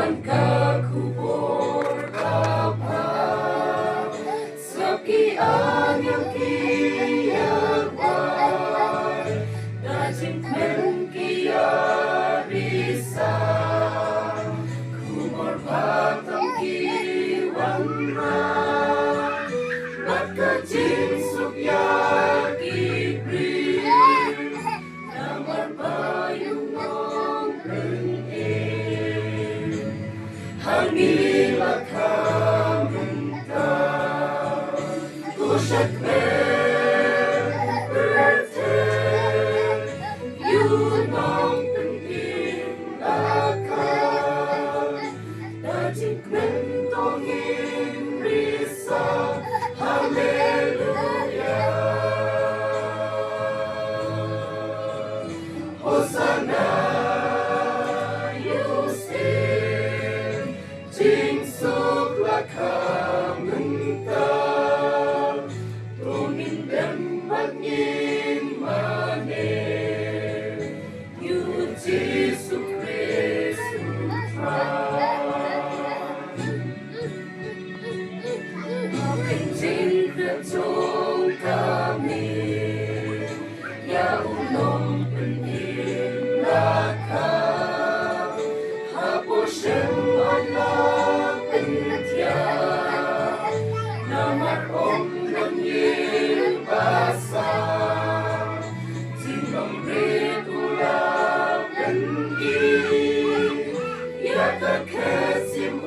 kubur apa sekian yang kiawai dajing men kia bisa kubur batam kiwan ra bat kajing sukya kibri namar bayung ngong Hanila kamenta Kushat berte Yunong pengin akal Dajing mentongin risa Haleluya Hosanna Jing suk lakamenta Tungin dem magin mane Yu Jesu Christu tra Jing kretong kami Ya ulong penin lakam Haposhem Allah Namar om nangil basa Simbang retulap bengi Ya kekesim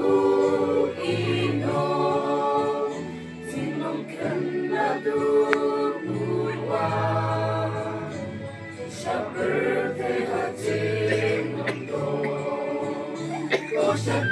ino Simbang kena duwa Syaberte hajim nondo Koshak